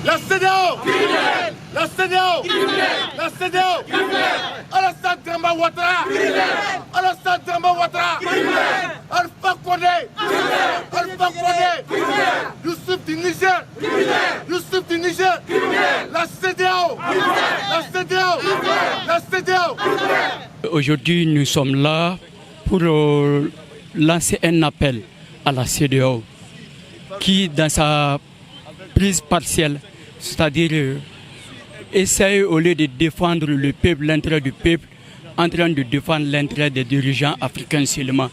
La CEDEAO. La CEDEAO. La CEDEAO. Alassane Dramane Ouattara. Alassane Dramane Ouattara. Alpha Condé. Alpha Condé. Youssouf du Niger. Youssouf du Niger. La CEDEAO. La CEDEAO. La CEDEAO. Aujourd'hui, nous sommes là pour lancer un appel à la CEDEAO qui, dans sa prise partielle, c'est-à-dire essaye au lieu de défendre le peuple, l'intérêt du peuple, en train de défendre l'intérêt des dirigeants africains seulement.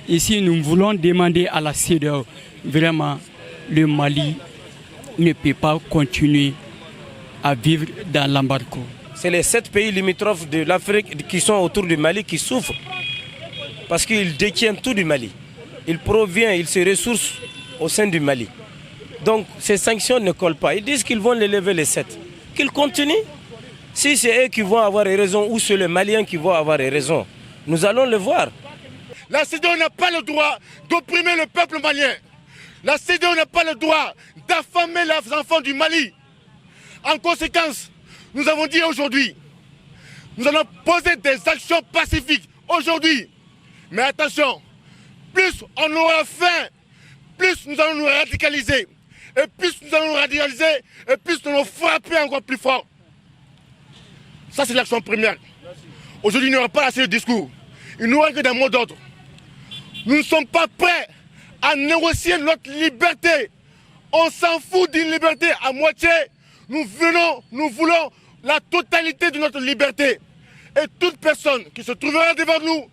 Ici, nous voulons demander à la CEDEAO, vraiment, le Mali ne peut pas continuer à vivre dans l'embargo. C'est les 7 pays limitrophes de l'Afrique qui sont autour du Mali qui souffrent parce qu'ils détiennent tout du Mali. Ils proviennent, ils se ressourcent au sein du Mali. Donc ces sanctions ne collent pas. Ils disent qu'ils vont les lever les 7. Qu'ils continuent. Si c'est eux qui vont avoir raison ou c'est les Maliens qui vont avoir raison, nous allons le voir. La CEDEAO n'a pas le droit d'opprimer le peuple malien. La CEDEAO n'a pas le droit d'affamer les enfants du Mali. En conséquence, nous avons dit aujourd'hui, nous allons poser des actions pacifiques aujourd'hui. Mais attention, plus on aura faim, plus nous allons nous radicaliser. Et plus nous allons nous radicaliser, et plus nous allons frapper encore plus fort. Ça, c'est l'action première. Aujourd'hui, il n'y aura pas assez de discours. Il n'y aura que des mots d'ordre. Nous ne sommes pas prêts à négocier notre liberté. On s'en fout d'une liberté à moitié. Nous voulons la totalité de notre liberté. Et toute personne qui se trouvera devant nous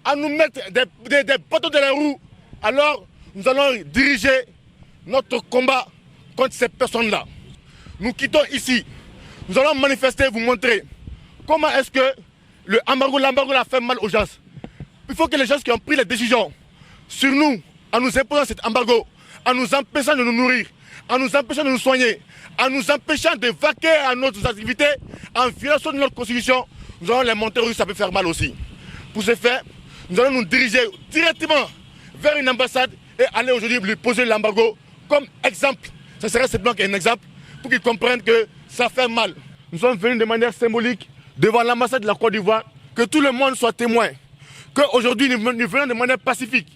à nous mettre des bâtons dans les roues, alors nous allons diriger notre combat contre ces personnes-là. Nous quittons ici. Nous allons manifester, vous montrer comment est-ce que l'embargo a fait mal aux gens. Il faut que les gens qui ont pris les décisions sur nous, en nous imposant cet embargo, en nous empêchant de nous nourrir, en nous empêchant de nous soigner, en nous empêchant de vaquer à notre activité, en violation de notre constitution, nous allons les montrer où ça peut faire mal aussi. Pour ce faire, nous allons nous diriger directement vers une ambassade et aller aujourd'hui lui poser l'embargo comme exemple. Ce serait simplement un exemple pour qu'ils comprennent que ça fait mal. Nous sommes venus de manière symbolique devant l'ambassade de la Côte d'Ivoire, que tout le monde soit témoin, qu'aujourd'hui nous venons de manière pacifique,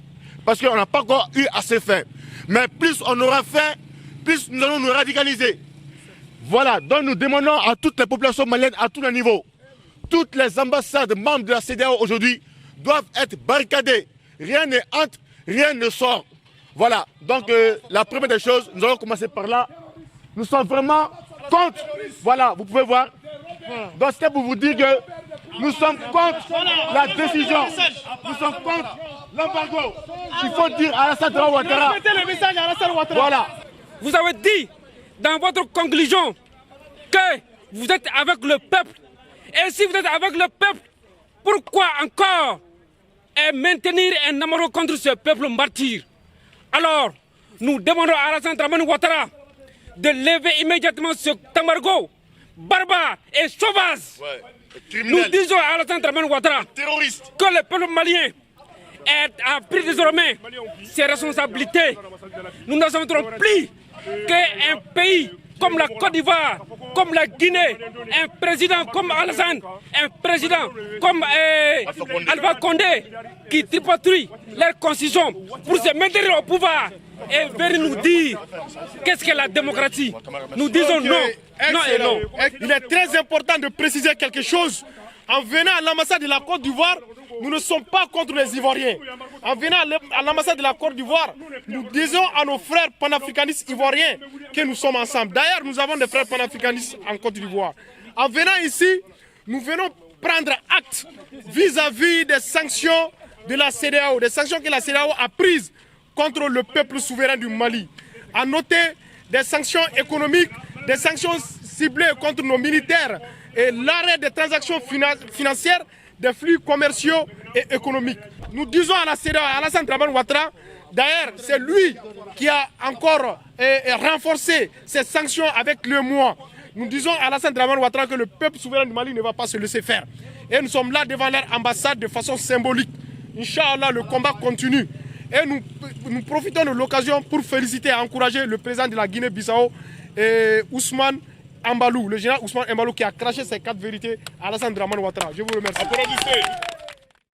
parce qu'on n'a pas encore eu assez faim. Mais plus on aura faim, plus nous allons nous radicaliser. Voilà, donc nous demandons à toutes les populations maliennes à tous les niveaux, toutes les ambassades membres de la CEDEAO aujourd'hui doivent être barricadées. Rien ne entre, rien ne sort. Voilà, donc la première des choses, nous allons commencer par là. Nous sommes vraiment contre, voilà, vous pouvez voir. Donc c'est pour vous dire que nous sommes contre la décision. Nous sommes contre l'embargo. Il faut dire à Alassane Dramane Ouattara. Voilà. Vous avez dit dans votre conclusion que vous êtes avec le peuple. Et si vous êtes avec le peuple, pourquoi encore maintenir un embargo contre ce peuple martyr? Alors, nous demandons à Alassane Dramane Ouattara de lever immédiatement ce embargo barbare et sauvage. Nous disons à Alassane Dramane Ouattara que le peuple malien a pris désormais ses responsabilités. Nous n'accepterons plus qu'un pays comme la Côte d'Ivoire, comme la Guinée, un président comme Alassane, un président comme Alpha Condé, qui tripatouille leur constitution pour se maintenir au pouvoir et venir nous dire qu'est-ce que la démocratie. Nous disons non, non et non. Il est très important de préciser quelque chose. En venant à l'ambassade de la Côte d'Ivoire, nous ne sommes pas contre les Ivoiriens. En venant à l'ambassade de la Côte d'Ivoire, nous disons à nos frères panafricanistes ivoiriens que nous sommes ensemble. D'ailleurs, nous avons des frères panafricanistes en Côte d'Ivoire. En venant ici, nous venons prendre acte vis-à-vis des sanctions de la CEDEAO, des sanctions que la CEDEAO a prises contre le peuple souverain du Mali. À noter des sanctions économiques, des sanctions ciblées contre nos militaires et l'arrêt des transactions financières, des flux commerciaux et économiques. Nous disons à la CEDEAO, à Alassane Dramane Ouattara, d'ailleurs c'est lui qui a encore renforcé ces sanctions avec le mois. Nous disons à Alassane Dramane Ouattara que le peuple souverain du Mali ne va pas se laisser faire. Et nous sommes là devant leur ambassade de façon symbolique. Inch'Allah, le combat continue. Et nous profitons de l'occasion pour féliciter et encourager le président de la Guinée-Bissau Ousmane Embalou, le général Ousmane Embalou qui a craché ses 4 vérités à Alassane Dramane Ouattara. Je vous remercie.